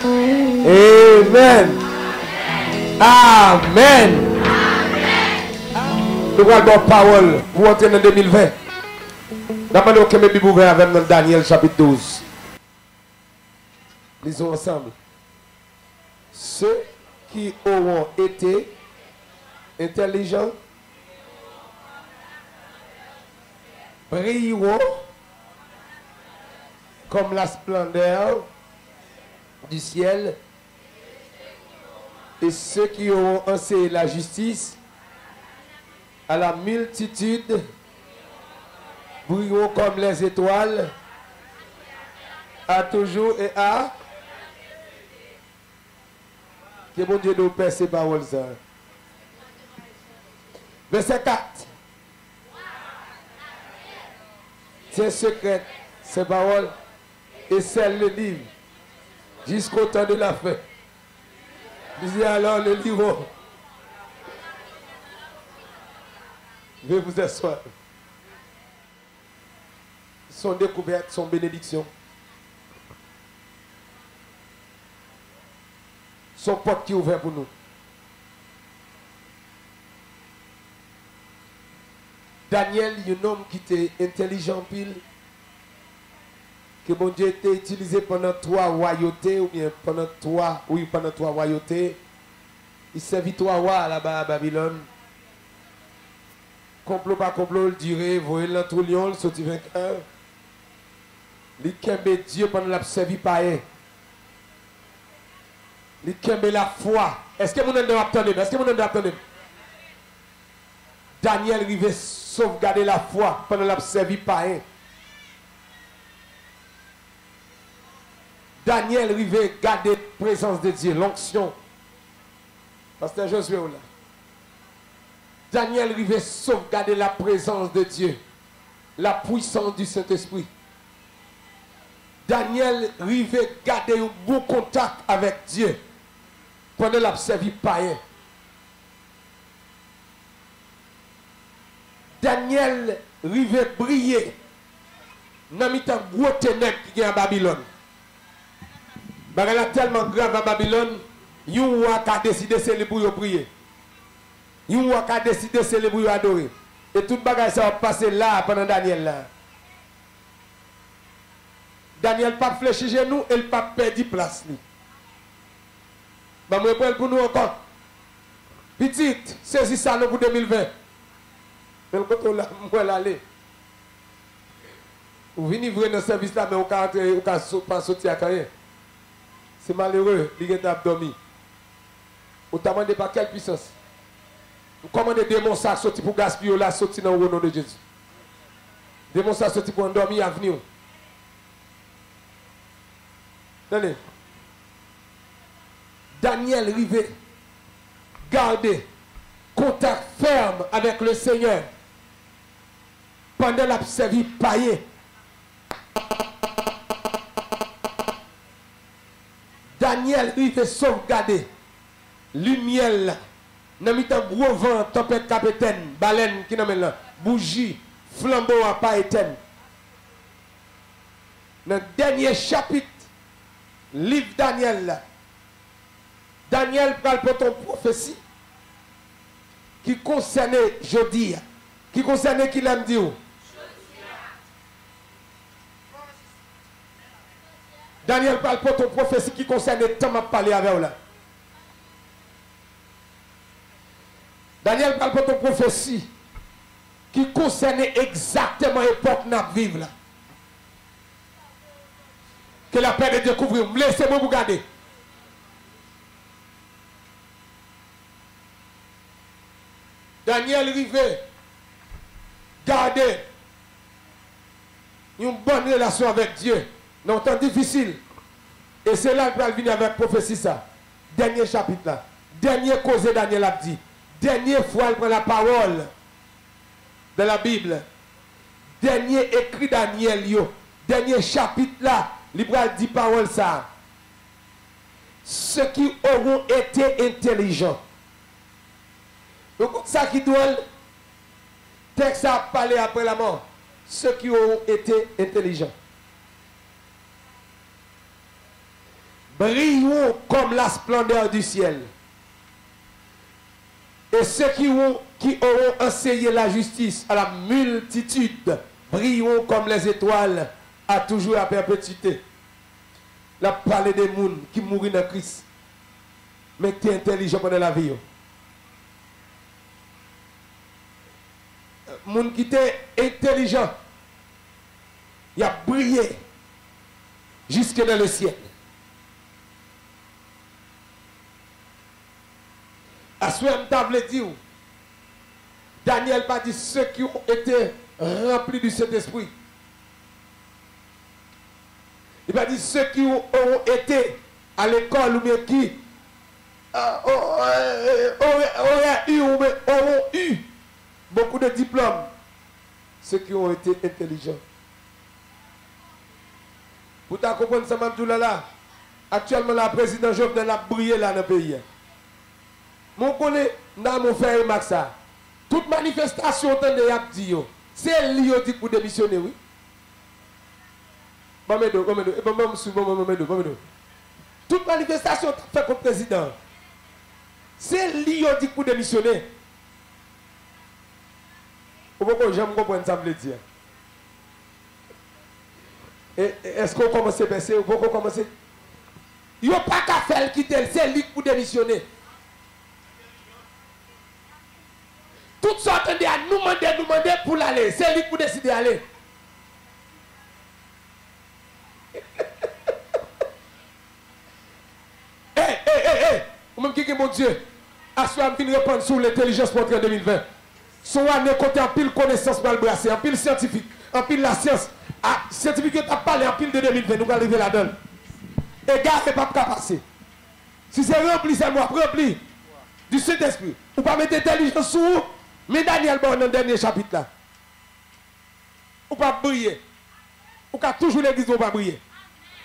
Amen. Amen. Nous allons avoir parole pour entrer en 2020. D'abord, nous allons Bible ouvert avec nous Daniel chapitre 12. Lisons ensemble. Ceux qui auront été intelligents brilleront comme la splendeur du ciel, et ceux qui auront enseigné la justice à la multitude brilleront comme les étoiles, à toujours et à. Que mon Dieu nous paie ces paroles. Verset 4. C'est secret, ces paroles, et celle le livre, jusqu'au temps de la fin. Disait alors le livre. Veuillez vous asseoir. Son découverte, son bénédiction. Son porte qui est ouvert pour nous. Daniel, un homme qui était intelligent pile, que mon Dieu était utilisé pendant 3 royautés, ou bien pendant 3 royautés. Il servit 3 rois là-bas à Babylone. Complot par complot, le duré, voyez l'entrelion, le sorti vainqueur. Il kembe Dieu pendant la servi païen. Il kembe la foi. Est-ce que vous n'avez pas entendu? Est-ce que vous n'avez pas entendu? Daniel rivait sauvegarder la foi pendant la servi païen. Daniel rivait garder la présence de Dieu, l'onction. Pasteur Josué là. Daniel rivait sauvegarder la présence de Dieu, la puissance du Saint-Esprit. Daniel rivait garder un bon contact avec Dieu pendant la servi païen. Daniel rivait briller dans le gros ténèbres qui est à Babylone. Il est tellement grave à Babylone, il y a un roi qui a décidé de célébrer pour prier. Il y a un roi qui a décidé de célébrer pour adorer. Et tout le bagage ça va passer là pendant Daniel là. Daniel pas fléchi genou et il pas perdu place. Je vais prendre pour nous encore. Petite, saisis ça pour 2020. Mais le côté là, je vais aller. Vous venez ouvrir dans le service là, mais vous ne pouvez pas sortir à rien. C'est malheureux, il est abdomen. Vous ne demandez pas quelle puissance. Vous commandez des démons ça sortir pour gaspiller là, sortir dans le nom de Jésus. Des démons ça sortir pour endormir à venir. Attendez. Daniel Rivet gardait contact ferme avec le Seigneur pendant la servi païen. Daniel Rivet sauvegarder lumière dans un gros vent, tempête capitaine, baleine qui n'a là, bougie, flambeau à pas éteindre. Dans le dernier chapitre, livre Daniel là, Daniel parle pour ton prophétie qui concernait jeudi, qui concernait qui l'aime dire. Daniel parle pour ton prophétie qui concernait tant m'a parlé avec vous là. Daniel parle pour ton prophétie qui concernait exactement l'époque où nous vivons là. Que la paix de découvrir. Laissez-moi vous garder. Daniel Rivet garder une bonne relation avec Dieu dans un temps difficile. Et c'est là qu'il va venir avec prophétie ça. Dernier chapitre là. Dernier cause Daniel a dit. Dernière fois il prend la parole de la Bible. Dernier écrit Daniel yo. Dernier chapitre là. Il va dire parole ça. Ceux qui auront été intelligents. Donc ça qui doit. Texte a parlé après la mort. Ceux qui auront été intelligents. brillons comme la splendeur du ciel. Et ceux qui auront enseigné la justice à la multitude brilleront comme les étoiles à toujours à perpétuité. La parler des gens qui mourent dans Christ. Mais qui est intelligent pendant la vie. Les gens qui étaient intelligents, il a brillé jusque dans le ciel. À ce moment-là, je dire, Daniel pas dit ceux qui ont été remplis du Saint-Esprit. Il va dire ceux qui ont été à l'école ou bien qui auront eu beaucoup de diplômes. Ceux qui ont été intelligents. Pour ta comprendre ça, là, actuellement, la président Jovenel a brillé là dans le pays. Mon connaît dans mon frère Maxa. Toute manifestation tendez à dire, c'est lui qui dit pour démissionner, oui. Toute manifestation fait comme président. C'est lui qui dit pour démissionner. Pourquoi j'aime comprendre ça me le dire? Est-ce qu'on commence à penser? Pourquoi commencer? Il n'y a pas qu'à faire quitter, c'est lui pour démissionner. Toutes sortes de à nous demander pour l'aller. C'est lui pour décider d'aller. Ou même qui est mon Dieu. À ce moment-là, je vais répondre sur l'intelligence pour en 2020. Son année côté en pile connaissance mal brassée, en pile scientifique, en pile la science. Scientifique qui a parlé en pile de 2020, nous allons arriver là-dedans. Et gars, c'est pas passer. Si c'est rempli, c'est moi, rempli du Saint-Esprit. Ou pas mettre intelligence sur vous. Mais Daniel, bon, dans le dernier chapitre là, ou pas briller. Ou pas toujours l'église, ou pas briller.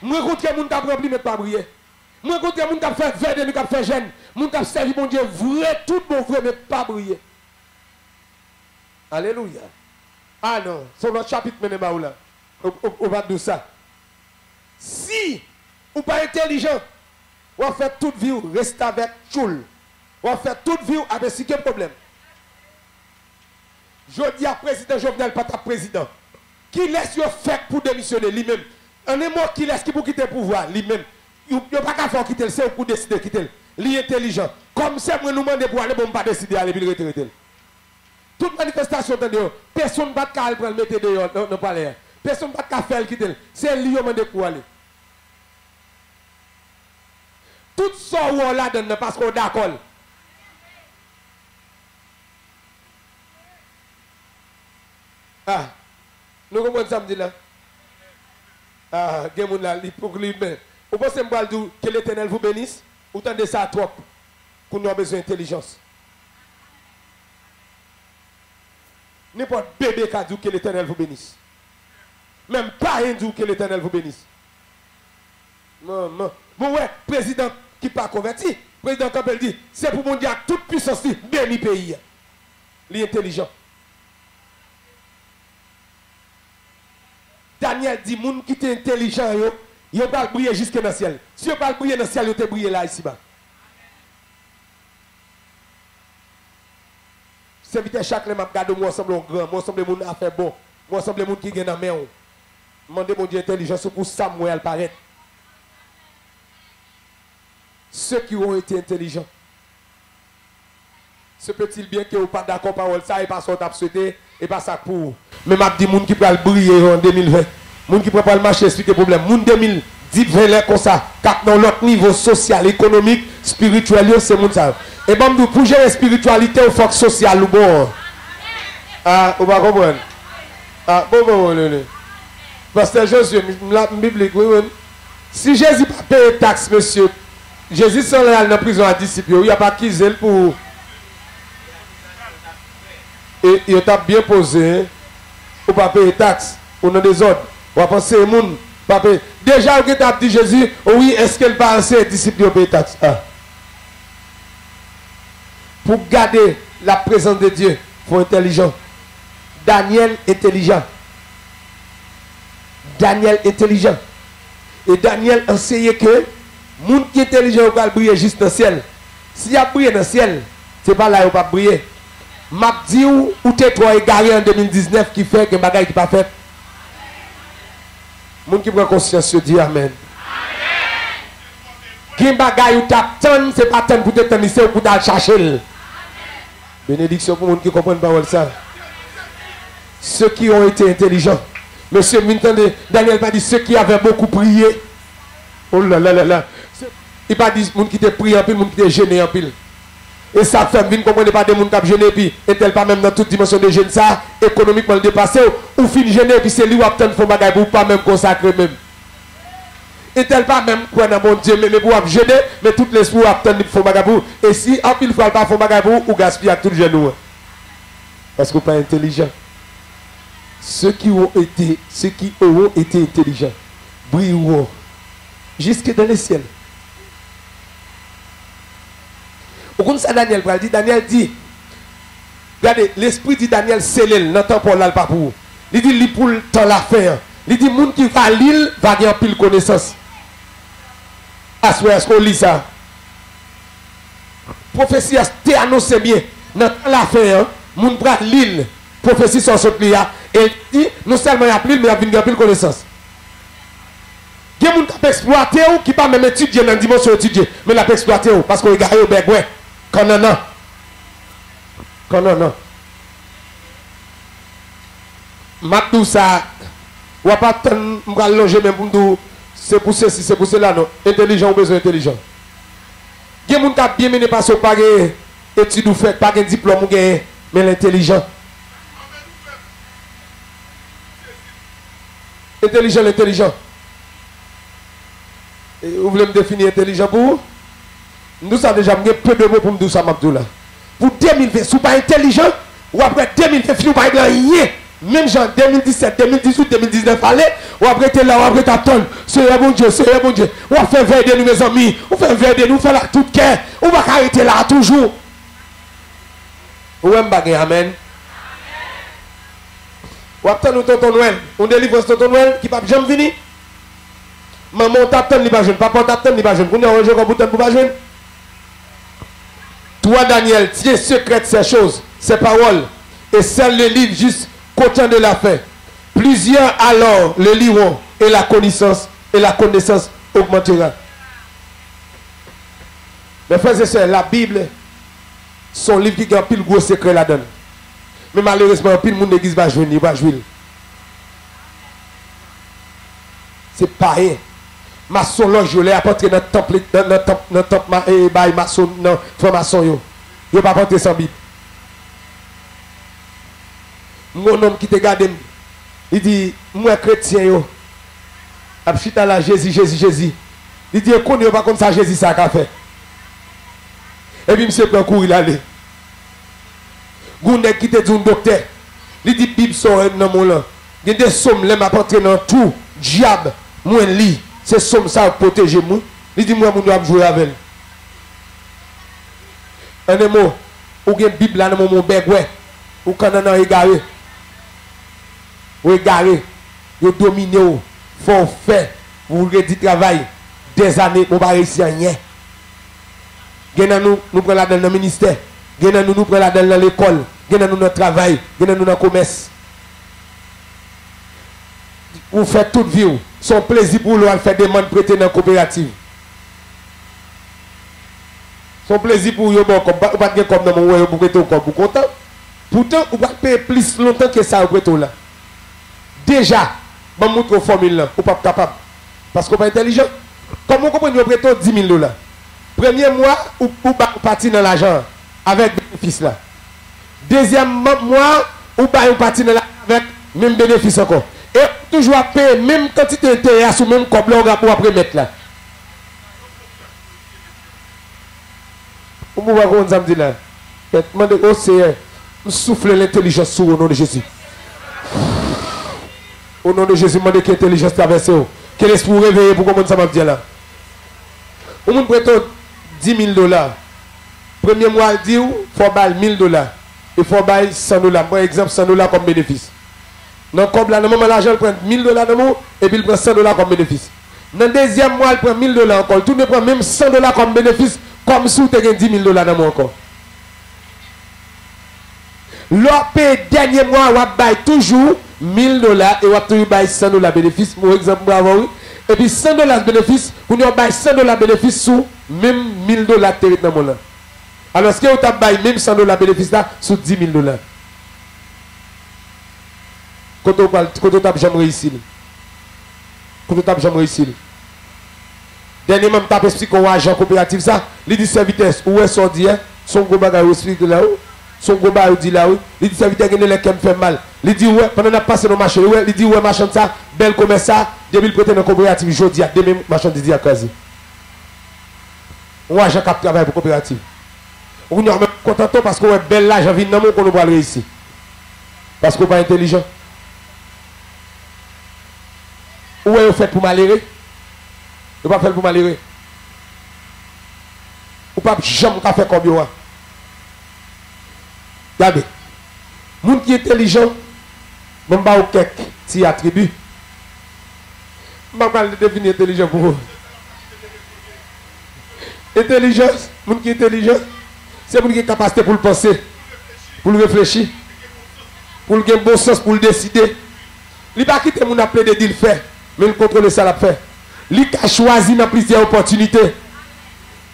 Moi, quand il y a des gens qui ont rempli, mais pas briller. Moi, quand il y a des gens qui ont fait verde, qui ont fait jeune, qui ont servi mon Dieu, vrai, tout bon vrai, mais pas briller. Alléluia. Ah non, c'est notre chapitre, mais là. On va dire ça. Si ou pas intelligent, on va faire toute vie, rester avec choule. On va faire toute vie avec ce qui est problème. Je dis à président Jovenel, pas ta président, qui laisse yo fait pour démissionner lui-même. Un est mort qui laisse qui pour quitter le pouvoir lui-même. Il n'y a pas qu'à faire quitter, c'est pour décider de quitter. Il est intelligent. Comme c'est moi nous demander pour aller, bon, pas décider d'aller puis retraiter. Toute manifestation, personne ne va pas le mettre dehors, non pas l'air. Personne ne va pas faire quitter. C'est lui qui demande pour aller. Tout ça on là donne parce qu'on est d'accord. Ah, nous comprenons ça me dit là. Ah, il là, pour lui-même. Vous pensez que l'Éternel vous bénisse? Ou tendez ça trop pour nous avoir besoin d'intelligence? N'importe bébé qui a dit que l'Éternel vous bénisse. Même pas un dit que l'Éternel vous bénisse. Non, non. Bon, ouais, président qui n'est pas converti, président Campbell dit, c'est pour mon Dieu, toute puissance, béni pays. Il est intelligent. Daniel dit, moun qui est intelligent, il va briller jusque dans le ciel. Si on va briller dans le ciel, il va briller là, ici-bas. C'est vite chaque le m'a gardé moi ensemble grand, moi ensemble moun a fait bon, moi ensemble moun qui gagne dans main. Demandez mon Dieu intelligence pour Samuel paraître. Ceux qui ont été intelligents. Se peut-il bien que vous pas d'accord parole ça et pas ça t'a souhaité et pas ça pour. Mais m'a dit moun qui peut briller en 2020. Moun qui peut pas le marché expliquer problème. Moun 2020 comme ça, car dans l'autre niveau social, économique, spirituel, c'est moun ça. Et bon, pour gérer la spiritualité, il faut que social ou bon. Ah, on va comprendre. Ah, bon. Pasteur Josué, la Bible, oui. Si Jésus n'a pas payé taxe, monsieur, Jésus s'en est allé dans la prison à disciple, il n'y a pas qui zèle pour. Et il t'a bien posé, ou pas payer taxe, ou non des ordres. On va penser au monde, pas payer. Déjà, vous avez dit Jésus, oui, est-ce qu'elle va assez disciple de payer taxe? Ah. Pour garder la présence de Dieu, il faut intelligent. Daniel intelligent. Daniel intelligent. Et Daniel enseignait que Moun qui est intelligent ou va briller juste dans le ciel. Si y a brillé dans le ciel, c'est pas là où va briller. M'a dit ou t'es trop égaré en 2019 qui fait que bagaille qui pas fait. Moun qui prend conscience se dit amen. Qui bagaille ou t'attend, c'est pas tant pour te tenir, c'est pour t'aller chercher. Bénédiction pour moun qui comprend pas ça. Ceux qui ont été intelligents. Monsieur Mintande, Daniel pas dit ceux qui avaient beaucoup prié. Oh là là là là. Il pas dit moun qui te prié en pile, moun qui te gêné en pile. Et ça fait bien comprendre pas des moun qui ont gêné puis et tel pas même dans toute dimension de gêne ça économiquement dépassé ou fin gêné puis c'est lui ou obtenir font bagaille pour pas même consacrer même. Et tel pas même quoi dans mon Dieu mais pour gêner mais tout l'esprit obtenir font bagaille pour et si en pile fois pas font bagaille pour ou gaspiller tout genou. Parce que vous pas intelligent. Ceux qui auront été intelligents brilleront jusque dans les ciels. Au compte ça, Daniel dit, regardez, l'esprit dit Daniel, c'est l'île, n'entend pas là, pas pour. Il dit, il pour le temps la faire. Il dit, moun qui va à l'île, va gagner pile connaissance. Est-ce qu'on lit ça? Prophétie, t'es annoncé bien. N'entend la faire, moun bras l'île, prophétie sur ce pli. Et il dit, non seulement il y a pile, mais il y a gagner pile connaissance. Il y a des gens qui peuvent exploiter ou qui ne peuvent même étudier dans la dimension étudiée, mais ils peuvent exploiter parce qu'on est garé au bec. Quand non. Maintenant, ça, on ne va pas longer même pour nous. C'est pour ceci, c'est pour cela, non. Intelligent ou besoin intelligent. Il y a des gens qui ont bien mené parce qu'ils n'ont pas d'études ou fait, pas de diplôme, mais l'intelligent. Intelligent. Et vous voulez me définir intelligent pour vous? Nous savons déjà peu de mots pour me dire ça, Mabdoula. Pour 2020, si vous pas intelligent, ou après 2020, vous pas rien. Même genre 2017, 2018, 2019, allez, ou après t'es là, ou après t'attends. C'est bon Dieu. Ou fait veille de nous, mes amis. Ou fait veille de nous, fait la toute cœur. Ou va arrêter là, toujours. Ou même bagay, amen. Ou attend nous tonton Noël. On délivre tonton Noël qui va jamais venir. Maman t'attend, il va jeune. Papa t'attend, il va jeune. Vous n'avez pas de pour pas jeune. Toi, Daniel, tiens secret ces choses, ces paroles, et celles le livre juste qu'autant de la fait. Plusieurs alors le liront, et la connaissance augmentera. Mes frères et sœurs, la Bible, son livre qui a pile gros secret là-dedans. Mais malheureusement, pile monde l'église va jouer, il va jouer. C'est pareil. Maçon là je l'ai apporté dans le temple maçon non franc-maçon yo. Yo pas apporté sans Bible. Mon homme qui te garde il dit moi chrétien yo. A chita là Jésus. Il dit qu'on yo pas comme ça Jésus ça qu'a fait. Et puis monsieur prend courir aller. Goune qui te dit un docteur. Il dit Bible sort dans mon là. Il des sommes les m'apporter dans tout diable moi lit. C'est somme ça protéger moi. Il dit moi dois jouer avec. Un mot ou gen Bible là dans mon bec ouais. Ou quand on égaré. Ou égaré. Yo dominer ou faut faire vous redit travail des années on pas réussir rien. Gen nous prend là dans le ministère. Gen nous prend là dans l'école. Gen nous dans travail, gen nous dans commerce. Vous faites toute vie. Son plaisir pour lui de faire des demandes prêtées dans la coopérative. Son plaisir pour lui, bon, pas de comme dans mon vous prêtez comme vous content. Pourtant, vous va payer plus longtemps que ça, vous prêtez là. Déjà, je vous montre une formule là, vous pas capable. Parce que vous pas intelligent. Comment vous comprenez, vous prêtez 10 000 $. Premier mois, vous partez dans l'argent avec bénéfice là. Deuxième mois, vous partez dans l'argent avec même bénéfice encore. Et toujours à payer même quantité d'intérêt ou même comme là pour après mettre là. Vous voyez comment ça me dit là? Demandez au Seigneur, souffle l'intelligence sur au nom de Jésus. Au nom de Jésus, demandez que l'intelligence traverse. Que l'esprit réveille pour comment ça me dit là. Vous me prêtez 10 000 $. Premier mois, il dit, il faut bailler 1 000 $. Il faut bailler 100 $. Par exemple, 100 $ comme bénéfice. Donc, comme là, normalement, l'argent prend 1 000 $ et puis il prend 100 $ comme bénéfice. Dans le deuxième mois, elle prend $1000 encore. Tout ne prend même $100 comme bénéfice, comme si tu as $10,000 dans mon encore. L'OP, dernier mois, on va toujours $1000 et on va toujours $100 bénéfice. Pour exemple, bravo. Et puis $100 bénéfice, vous nous avez $100 bénéfice sous même $1000 dans mon là. Alors, est-ce que vous avez même $100 bénéfice là sous $10,000? Quand on parle, quand on tape, j'aime réussir. Quand on tape, j'aime réussir. Dernièrement, je expliqué qu'on a un agent coopératif ça. Il dit serviteur, où est sorti, son gros bagage au explique là-haut. Son gros bagage dit là-haut. Il dit serviteur, il y a qui me fait mal. Il dit ouais, pendant qu'on a passé nos marchés, il dit ouais, machin ça, bel commerce ça, 2000 prêter dans le coopératif, jeudi, demain, machin dit à quasi. On a un agent qui travaille pour la coopérative. On est content parce qu'on est bel là, j'ai envie de nous qu'on nous va réussir. Parce qu'on n'est pas intelligent. Où est-ce fait pour malhérer? Vous pas fait pour malheureux. Ou pas jamais faire comme vous. Regardez. Les gens qui sont intelligents, même pas au quelques petits attributs. Je ne vais pas définir intelligent pour vous. Intelligence, les gens qui sont intelligents, c'est les gens qui ont capacité pour le penser, pour le réfléchir, pour le bon sens, pour le décider. Il ne va pas quitter mon appel de dire le faire, mais il contrôle ça la fait. Il a choisi dans plusieurs opportunités.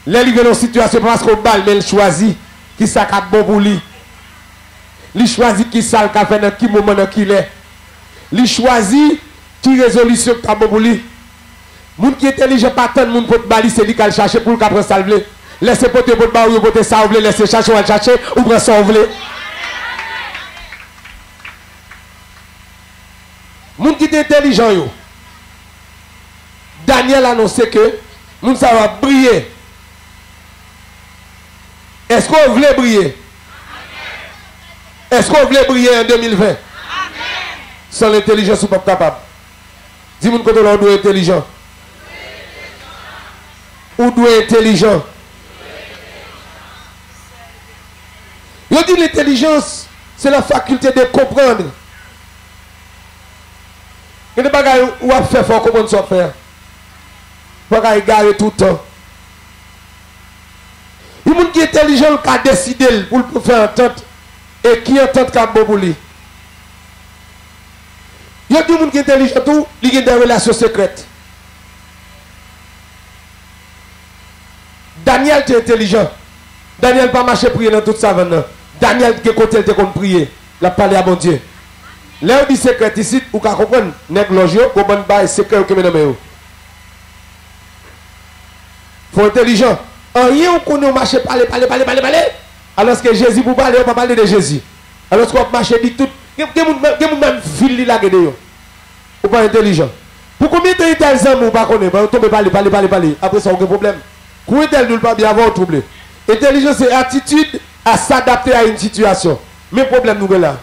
Là, il vient dans une situation parce qu'on balle, mais il choisit qui ça a bon pour lui. Il choisit qui ça a fait dans quel moment dans qui il est. Il choisit qui résolution qui a bon pour lui. Les gens qui sont intelligents, pas tant de monde pour te baliser, c'est lui qui a cherché pour le capre salver. Laissez porter pour te baliser, pour te salver, laissez chercher, ou chercher, ou prendre sauver. Les gens qui sont intelligents, Daniel a annoncé que nous ça va briller. Est-ce qu'on voulait briller? Est-ce qu'on voulait briller en 2020? Amen. Sans l'intelligence, vous n'êtes pas capable. Dis-moi que l'on doit être intelligent. Ou doit être intelligent? Je dis l'intelligence, c'est la faculté de comprendre. Il y a des bagages où on fait fort, comment on s'en fait. Il faut égarer tout le temps. Il y a des gens qui sont intelligents qui ont décidé pour faire entente et qui entendent comme bon pour lui. Il y a des gens qui sont intelligents qui ont des relations secrètes. Daniel était intelligent. Daniel n'a pas marché prier dans toute sa vie. Daniel qui côté était comme prier. Il a parlé à mon Dieu. Là où dit secret ici, vous comprenez, nèg logio, comment bail secret que me faut intelligent. En rien on connaît au marché parler. Alors que Jésus pour parler, on va parler de Jésus. Alors qu'on marché dit tout, il y a même fil là dedans. Ou pas intelligent. Pour combien de temps il t'a dit, vous pas connaître, vous tombez parler. Après ça aucun problème. Combien de temps nous pas bien avoir troublé. Intelligence c'est attitude à s'adapter à une situation. Mais problème nous là.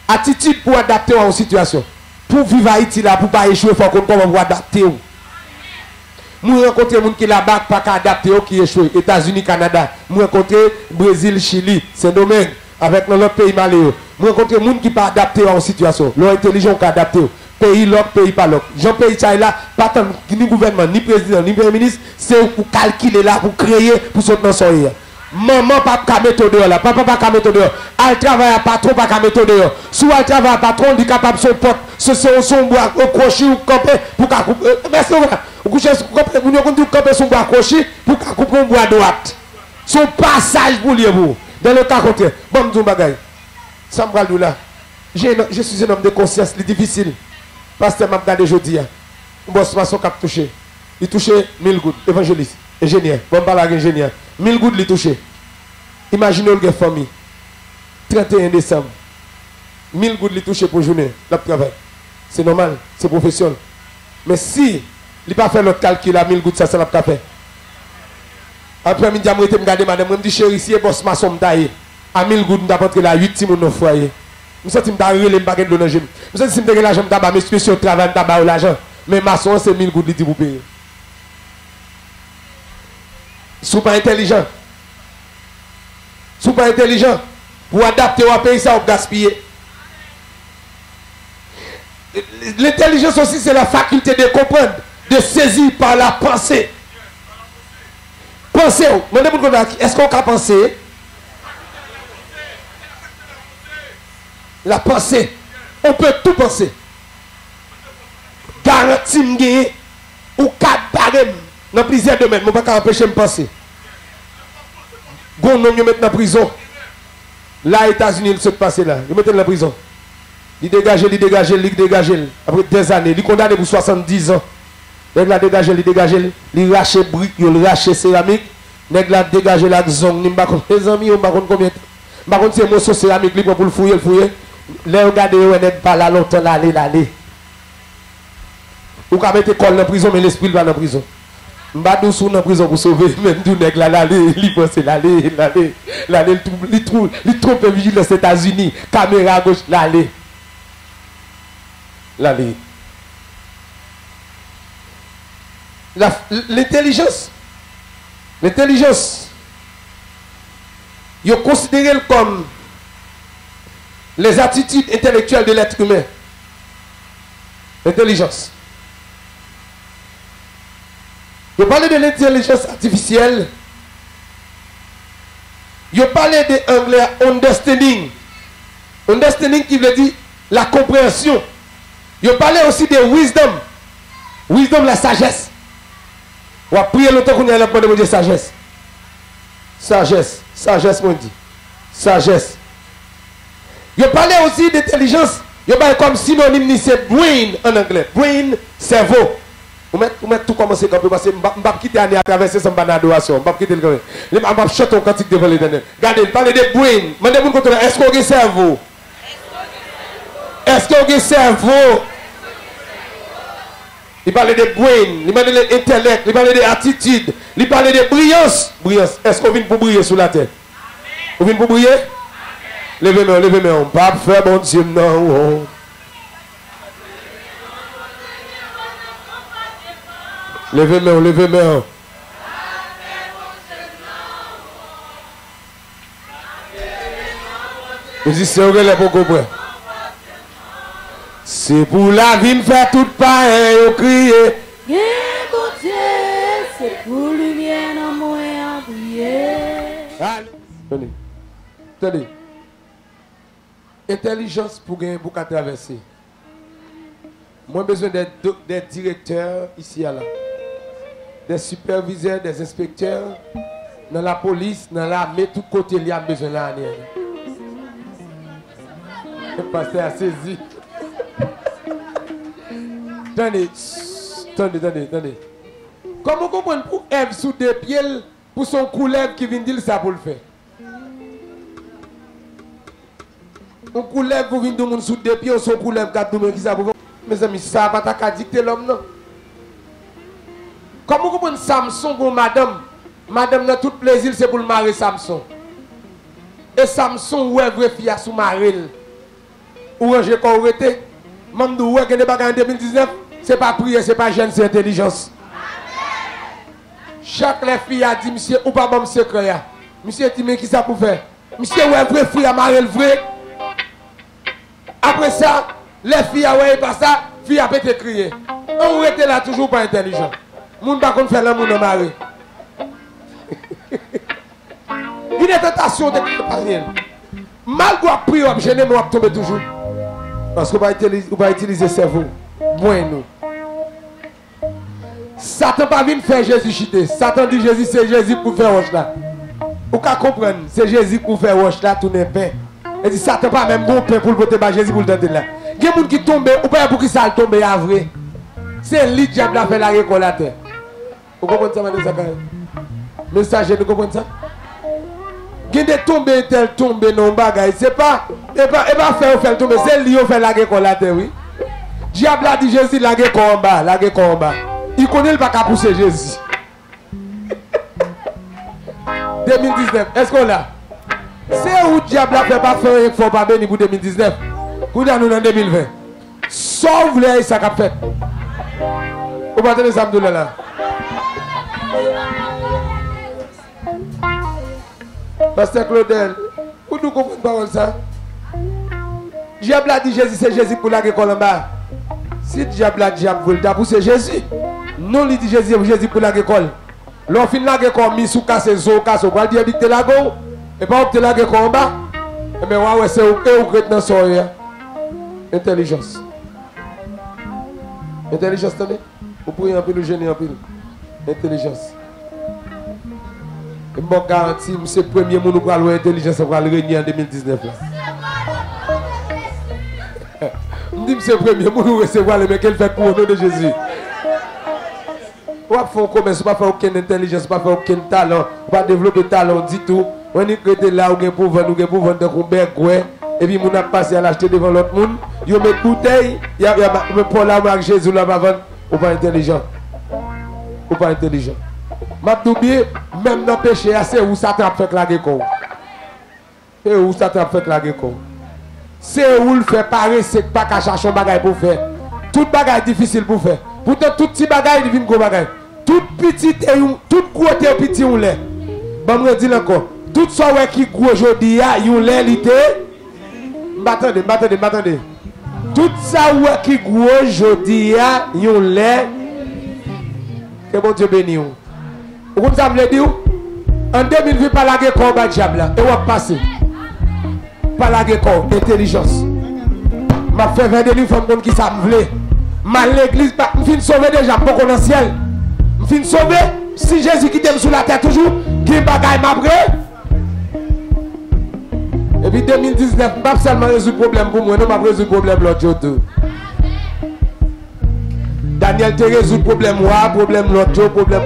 Attitude pour adapter à une situation. Pour vivre à Haïti là, pour ne pas échouer, il faut qu'on puisse adapter. Moi rencontre des gens qui la bac pas adapté qui échoué. États-Unis, Canada. Moi rencontre Brésil, Chili, Saint-Domingue avec l'autre pays malheureux. Moi rencontre des gens qui pas adapté à une situation. Leur intelligent qui adapté. Pays l'autre, pays pas l'autre. Jean pays là, pas tant ni gouvernement, ni président, ni premier ministre, c'est pour calculer là, pour créer, pour sauter dans son hier. Maman pas qu'à mettre dehors là, papa pas qu'à mettre dehors. Elle travaille à patron pas qu'à mettre dehors. Soit elle travaille à patron, il est capable son pote, son bois au crochet ou camper pour qu'à couper. Merci vous couchez camper, vous ne camper son bois crochet pour qu'à couper un bois droite. Son passage pour lui vous. Dans le cas contraire, bon me bagay. Ça me parle là. Je suis un homme de conscience, c'est difficile. Pasteur m'a regardé aujourd'hui. Un boss maçon qui a touché. Il touché 1000 gouttes, évangéliste, ingénieur. Bon parle avec ingénieur. 1000 gouttes, il touché. Imaginez le famille. 31 décembre. 1000 gouttes, il touché pour journée. Le travail. C'est normal, c'est professionnel. Mais si il n'a pas fait notre calcul à 1000 gouttes, ça l'a pas fait. Après, je me regarder madame, je me dis chérie, si boss maçon taillé à 1000 gouttes, je vais la 8 timons dans foyer. Je me dis que je vais pas de l'onager. Je me dis que je vais l'argent, je vais spécial travail, je vais l'argent. Mais maçon, c'est 1000 gouttes, il dit pour payer. Super intelligent. Super intelligent. Pour adapter au pays, ça, on gaspiller. L'intelligence aussi, c'est la faculté de comprendre. de saisir par la pensée. Pensez, est-ce qu'on peut penser? La pensée. On peut tout penser. Garantie m'gé ou 4 barèmes dans plusieurs domaines. Je ne peux pas empêcher de penser. Gon nom, ils mettent dans la prison. Là, aux États-Unis, ils se passent là. Ils mettent dans la prison. Ils dégagent. Après des années, ils condamnent pour 70 ans. Ils dégagent, ils rachent briques, ils rachent céramique. Ils dégagent la zone. Ils ne savent pas les amis, ils ne savent pas combien. Par contre, c'est morceau céramique, ils pour le fouiller. Les regardez, ils ne pas là longtemps, l'aller. Ou quand mettre l'école dans la prison, mais l'esprit va dans la prison. Mbadou sous dans la prison pour sauver, même tout nèg là, l'aller, il pense l'aller, il trompe vigile aux États-Unis, caméra à gauche, l'aller. L'intelligence, ils considèrent comme les attitudes intellectuelles de l'être humain. L'intelligence. Je parle de l'intelligence artificielle. Je parle de anglais understanding. Understanding qui veut dire la compréhension. Je parle aussi de wisdom. Wisdom, la sagesse. On va prier longtemps qu'on a demandé de sagesse. Sagesse, mon dit. Sagesse. Je parle aussi d'intelligence. Je parle comme synonyme, c'est brain en anglais. Brain, cerveau. Vous mettez tout commencer comme parce que je ne vais pas quitter l'année à traverser sans adoration. Je ne vais pas quitter le gars. Je ne vais pas chanter un cantique devant l'éternel. Regardez, parlez de brain. Demandez-vous est-ce qu'on a un cerveau? Est-ce qu'on a un cerveau? Il parle de brain, il parle de l'intellect, il parle de attitude, il parle de brillance. Brillance. Est-ce qu'on vient pour briller sur la tête? Vous venez pour briller? Levez-moi, on ne peut pas faire mon Dieu, non. Levez-moi. Musicien, vous pour comprendre. C'est pour la vie me faire tout pareil, au crier. C'est pour lumière dans moi à briller. Tenez. Intelligence pour gagner pour traverser. Moi, j'ai besoin des directeurs ici à là. Des superviseurs, des inspecteurs, dans la police, dans l'armée, tout côté, il y a besoin là. Le pasteur a saisi. Attendez. Comment vous comprenez pour Ève sous deux pieds, pour son couleuvre qui vient dire ça pour le faire? On couleuvre pour venir de monde sous deux pieds, son couleuvre qui ça pour faire? Mes amis, ça va pas dicter l'homme, non? Comment vous comprenez Samson pour madame? Madame, dans tout plaisir, c'est pour le marier Samson. Et Samson, où est vrai fille sous marier? Ou ranger quand vous êtes? Même de où est-ce que en 2019? C'est pas prière, c'est pas jeune, c'est intelligence. Chaque fille a dit, monsieur, ou pas bon secret. Monsieur dit, mais qui ça pour faire? Monsieur, où est vrai fille à marier le vrai? Après ça, les filles a ouais pas ça, fille a pété crier. On était là toujours pas intelligent. Moun pas qu'on fait l'amour dans mari. Il est tentation de rien. Malgré prier, on gêner moi tomber toujours. Parce qu'on va utiliser le cerveau. Bueno. Satan pas venu faire Jésus chiter. Satan dit Jésus c'est Jésus pour faire roche là. Vous pouvez comprendre, c'est Jésus pour faire roche là tout n'est pain. Il dit Satan pas même bon pain pour le porter par Jésus pour le donner là. Il y a des gens qui tombent, ou pas pour qui ça tombe à vrai. C'est lui qui a fait la récolte à terre. Vous comprenez ça, Madame Zachary? Messager, vous comprenez ça? Il y a des tombées, tel tombé non bagaille. C'est pas faire tomber, c'est lui qui fait la récolte à terre, oui. Diable a dit Jésus, la récolte en bas. Il connaît le pas qu'à pousser Jésus. 2019, est-ce qu'on l'a? C'est où diable a fait pas faire un fort pas béni pour 2019. Pour nous en 2020. Sauve les ça qu'a fait. Vous partez les âmes de là. Pasteur Claudel, vous nous comprenez pas ça? Diable a dit Jésus, c'est Jésus pour la récolte en bas. Si diable a dit diable, vous le pousser Jésus. Non, il dit Jésus pour la école. L'on fin la école, mis sous casse, pour le dire que la go, et pas opter la école en bas. Mais ouais, c'est où dans son intelligence. Intelligence, attendez. Vous pouvez un peu le génie, un peu. Intelligence. Et bon, garantie, c'est le premier monde pour avoir l'intelligence pour le régner en 2019. Je dis que c'est le premier monde pour recevoir le mec qui fait pour le nom de Jésus. On va faire un commerce, on va faire aucune intelligence, on va faire aucun talent, on va développer talent, dit tout. On est là, on est pour vendre, de Roubaix, et puis on a passé à l'acheter devant l'autre monde. Il y a une bouteille, il y a pour là, avec Jésus là, va vendre. Ou pas intelligent. Ou pas intelligent. M'abdoubier, même dans le péché, c'est où ça t'a fait la guéco. C'est où ça t'a fait la guéco. C'est où le fait pareil, c'est pas qu'à chercher un bagage pour faire. Tout bagage difficile pour faire. Pourtant, tout petit bagage devient gros bagage. Tout petit et tout gros et petit on l'est. Bon, je dis encore. Tout ça qui est gros aujourd'hui, on l'est l'idée. M'attendez. Tout ça qui est gros aujourd'hui, on l'est. Que bon Dieu bénisse. Vous comprenez ça, me dire? En 2020, pas la guerre combat diable. Et on va passer. Pas la guerre intelligence. Ma fait 20 livres pour qui ça me voulait. Ma l'église, je suis sauvé déjà pour qu'on en ciel. Je suis sauvé. Si Jésus qui t'aime sous la terre toujours, qui bagaille m'après. Et puis 2019, je ne pas seulement résoudre le problème pour moi, non, je vais résoudre le problème l'autre jour. Daniel te résout le problème, problème l'autre, problème.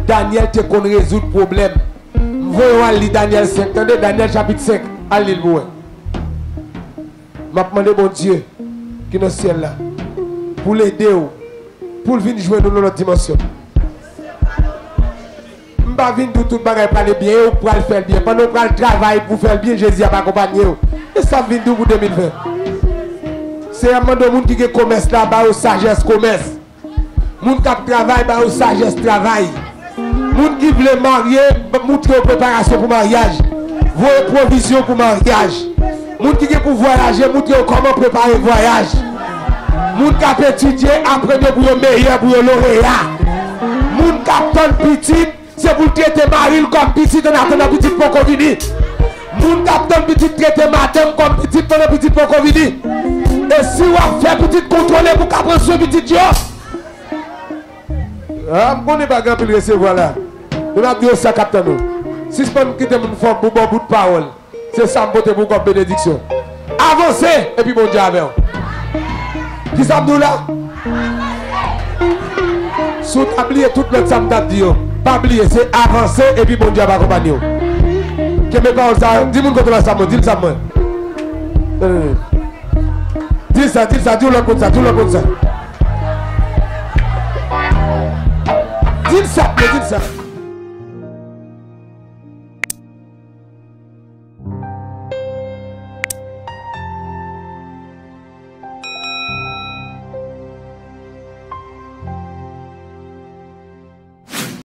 Daniel te qu'on résout le problème. Voyons à lire Daniel 5. Attendez, Daniel chapitre 5. Allez le voir. Je demande bon Dieu qui est dans le ciel là. Pour l'aider, pour venir jouer dans notre dimension. Je ne vais pas venir tout le bagage pour aller bien ou pour aller faire bien. Pendant qu'on le travail pour faire bien, Jésus va accompagner. Et ça vient pour 2020. C'est un monde qui a commerce là-bas, au sagesse commerce. Moun qui travaille au sagesse travail. Moun qui veut marier, montrer une préparation pour mariage. Voir provision pour mariage. Moun qui pour voyager, montrer comment préparer le voyage. Moun qui a étudié, apprendre pour le meilleur, pour le lauréat. Moun qui a petit, c'est pour traiter Marie comme petit, on attend petit pour qu'on vienne. Moun qui a petit, traiter madame comme petit, pour le petit pour qu'on vienne. Et si on fait petit contrôler pour qu'on prenne ce petit Dieu. Ah, je ne connais pas grand pour recevoir là. On a dit ça, capitaine. Si je peux quitter mon forme pour bon bout de parole, c'est ça me pour comme bénédiction. Avancez et puis bon Dieu avec vous. Qui ça me dit là? Sous oublier tout le temps que dit. Pas oublier, c'est avancer et puis bon Dieu va accompagner. Que mes paroles ça, dis-moi quand tu ça, dis ça moi. Dis ça, dis-le comme ça, dis-le comme ça. Dis ça, dis ça.